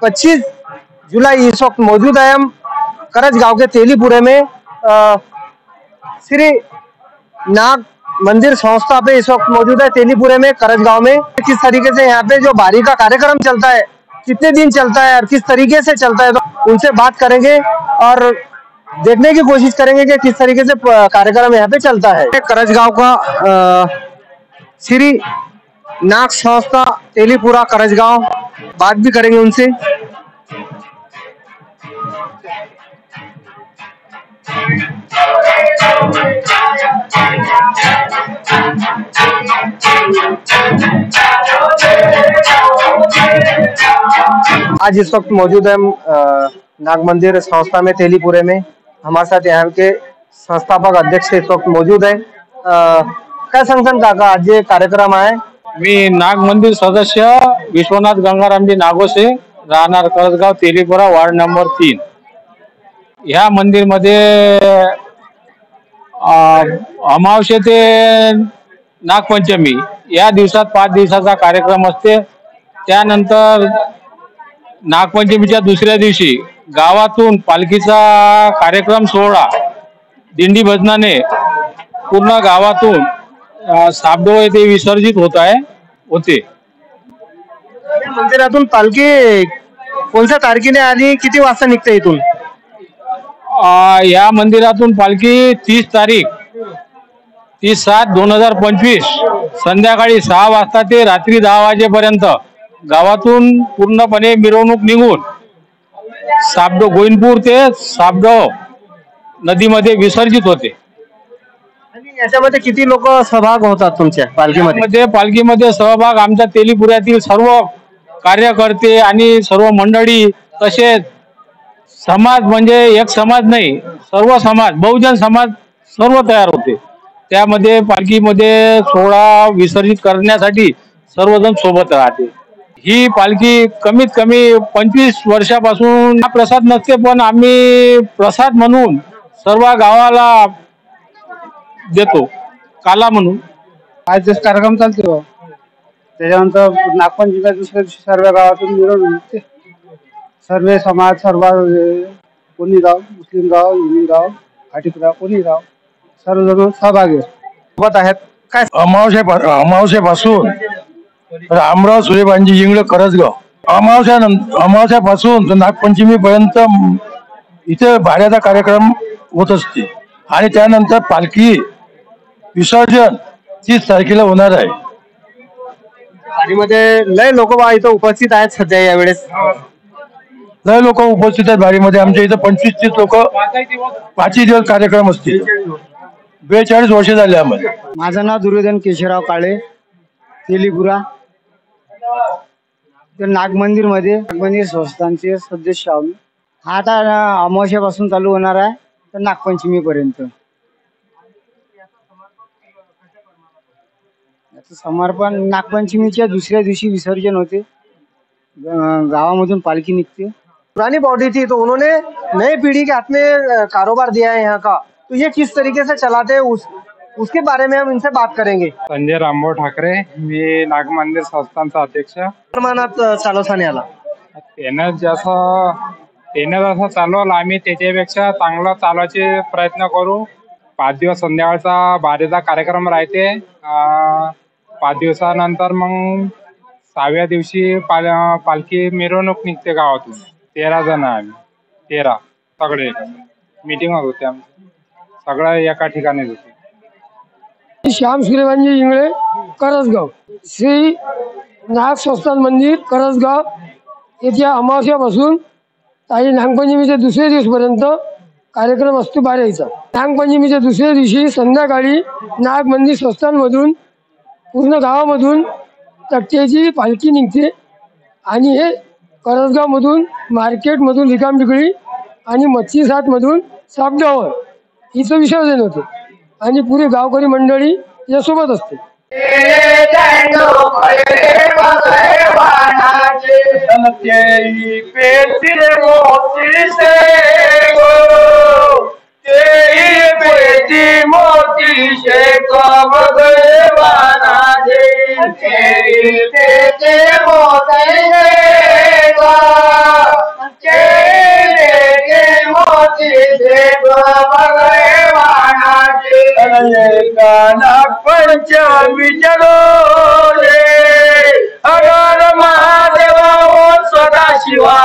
पच्चीस जुलाई इस वक्त मौजूद है हम करज गांव के तेलीपुरे में। श्री नाग मंदिर संस्था पे इस वक्त मौजूद है तेलीपुरे में, करज गांव में। किस तरीके से यहाँ पे जो बारी का कार्यक्रम चलता है, कितने दिन चलता है और किस तरीके से चलता है, तो उनसे बात करेंगे और देखने की कोशिश करेंगे कि किस तरीके से कार्यक्रम यहाँ पे चलता है। करज गांव का श्री नाग संस्था तेलीपुरा करज गांव, बात भी करेंगे उनसे। आज इस वक्त मौजूद है नाग मंदिर संस्था में तेलीपुरे में। हमारे साथ यहाँ के संस्थापक अध्यक्ष इस वक्त मौजूद है। काय सांगतान काका, आज जे कार्यक्रम आहे? मी नाग मंदिर सदस्य विश्वनाथ गंगारामजी नागोसे, राहणार करजगाव तेलीपुरा, वार्ड नंबर 3। ह्या मंदिर मध्ये अमावस्ये ते नागपंचमी या दिवसात 5 दिवसाचा कार्यक्रम असते। त्यानंतर नागपंचमीच्या दुसऱ्या दिवशी गावातून पालखीचा कार्यक्रम सोहळा दिंडी भजनाने पूर्ण गावातून साबडोह येथे विसर्जित होते। मंदिरातून पालखी कोणत्या तारखेने आली, किती वाजता निघते इथून? या मंदिरातून पालखी 30/7/2025 संध्याकाळी 6 वाजता ते रात्री 10 वाजेपर्यंत गावातून पूर्णपणे मिरवणूक निघून साबडो गोविंदपूर ते साबडो नदीमध्ये विसर्जित होते। आणि याच्यामध्ये किती लोक सहभाग होतात तुमच्या पालखीमध्ये? पालखीमध्ये सहभाग आमच्या तेलीपुऱ्यातील सर्व कार्यकर्ते आणि सर्व मंडळी, तसेच समाज, म्हणजे एक समाज नाही, सर्व समाज, बहुजन समाज सर्व तयार होते। त्यामध्ये पालखीमध्ये सोहळा विसर्जित करण्यासाठी सर्वजण सोबत राहते। ही पालखी कमीत कमी 25 वर्षापासून प्रसाद नसते, पण आम्ही प्रसाद म्हणून सर्व गावाला देतो काला म्हणून। आज जस कार्यक्रम चालतो त्याच्यानंतर नागपंचमीच्या दुसऱ्या दिवशी सर्व गावातून मिरवणूक निघते। सर्व समाज, सर्व कोणी गाव, मुस्लिम गाव, हिंदू गाव, घाटीक गाव, कोणी गाव, सर्वजण सहभागी सोबत आहेत। काय अमावस्यापासून रामराव सुरेबांजी जिंगळे करजगाव, अमावस्यापासून तर नागपंचमी पर्यंत इथे भाड्याचा कार्यक्रम होत असते आणि त्यानंतर पालखी विसर्जन 30 तारखेला होणार आहे। बारीमध्ये लय लोक इथं उपस्थित आहेत सध्या यावेळेस। लय लोक उपस्थित आहेत बारीमध्ये। आमच्या इथं 25-30 लोक 5 दिवस कार्यक्रम असतील। 42 वर्ष झाले आम्हाला। माझं नाव दुर्योधन केशवराव काळे, तेलीपुरा नाग मंदिर मध्ये नागमंदिर संस्थांचे सदस्य आहोत। हा आता अमावस्यापासून चालू होणार आहे तर नागपंचमी पर्यंत। समर्पण नागपंचमीच्या दुसऱ्या दिवशी विसर्जन होते, गावामधून पालखी निघते। पुरानी बॉडी थी तो उन्होंने नई पीढ़ी के हाथ में कारोबार दिया है यहाँ का, तो ये किस तरीके से चलाते हैं उसके बारे में हम इनसे बात करेंगे। संजय रामभाऊ ठाकरे, मी नाग मंदिर संस्थांचा अध्यक्ष। प्रमाणात चालवताना आला त्यानं जसं चालवलं आम्ही त्याच्यापेक्षा चांगला चालवायचे प्रयत्न करू। 5 दिवस संध्याकाळचा बारीचा कार्यक्रम राहते। 5 दिवसानंतर मग 6व्या दिवशी पालखी मिरवणूक निघते गावातून। 13 जण आम्ही, 13 सगळे मीटिंग होते आमची, सगळं एका ठिकाणीच होते। श्याम सुरेबांजी जिंगळे, करजगाव, श्री नाग संस्थान मंदिर करजगाव येथे अमावस्यापासून आणि नागपंचमीच्या दुसऱ्या दिवसपर्यंत कार्यक्रम असतो बाराईचा। नागपंचमीच्या दुसऱ्या दिवशी संध्याकाळी नाग मंदिर संस्थांमधून पूर्ण गावामधून तट्ट्याची पालखी निघते आणि हे करजगावमधून मार्केटमधून रिकामटिकडी आणि मच्छी सात मधून सापगावर हिचं विसर्जन होते आणि पुरी गावकरी मंडळी यासोबत असते. पंचमी जगो अगर महादेवा ओ सदाशिवा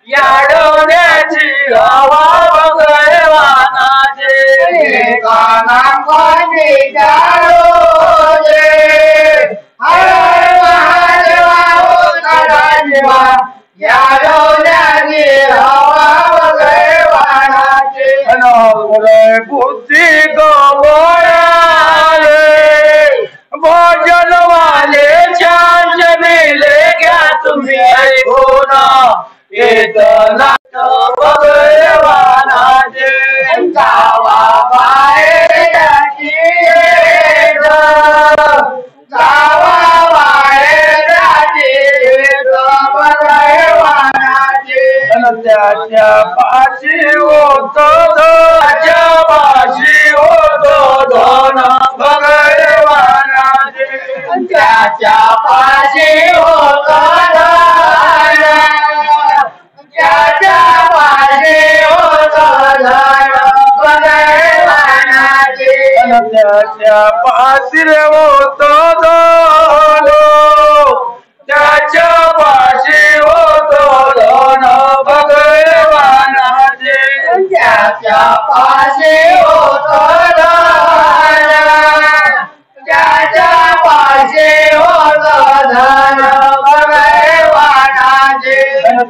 याडवण्याची हवा भगवानाचे काना कोणी जाडो हर महादेवा ओ सदाशिवा याडवण्याची हवा भगवानाचे बुद्धी भोजन वाले छान मिले क्या तुम्ही ऐको ना येतना भगवानाचे गावा बाहेर गावा बाहेर भगवानाचे त्याच्या पाशी होतो त्याच्या पाशी होतो धन भगवानाचे त्याच्या पाशी होतो त्याच्या पाशी होतो धन भगवानाचे त्याच्या पाशी होतो धन त्याच्या पाशी होतो धन भगवानाचे त्याच्या पाशी होतो धन त्याच्या पाशी होतो धन भगवानाचे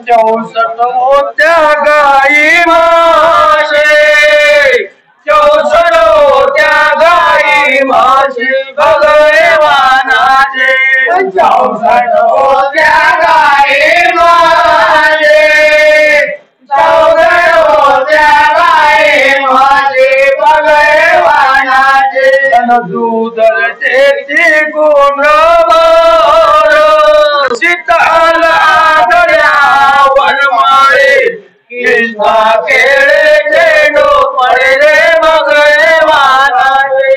64 होत्या गाई म्हशी 64 होत्या गाई म्हशी भगवानाचे 64 होत्या गाई म्हशी 64 होत्या गाई म्हशी भगवानाचे दूध त्याची गुण सीताला दर्यावर माळे कृष्णा खेळे चेंडू पडले भगवानाचे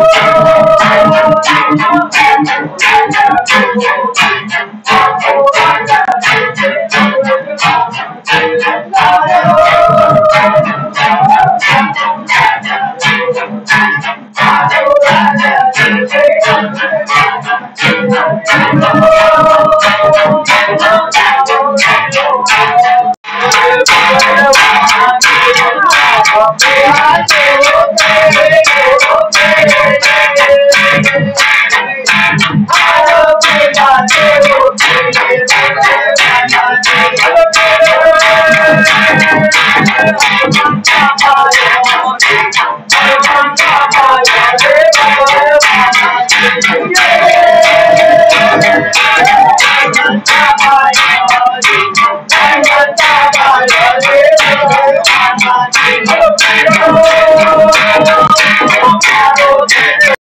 Oh, Bye.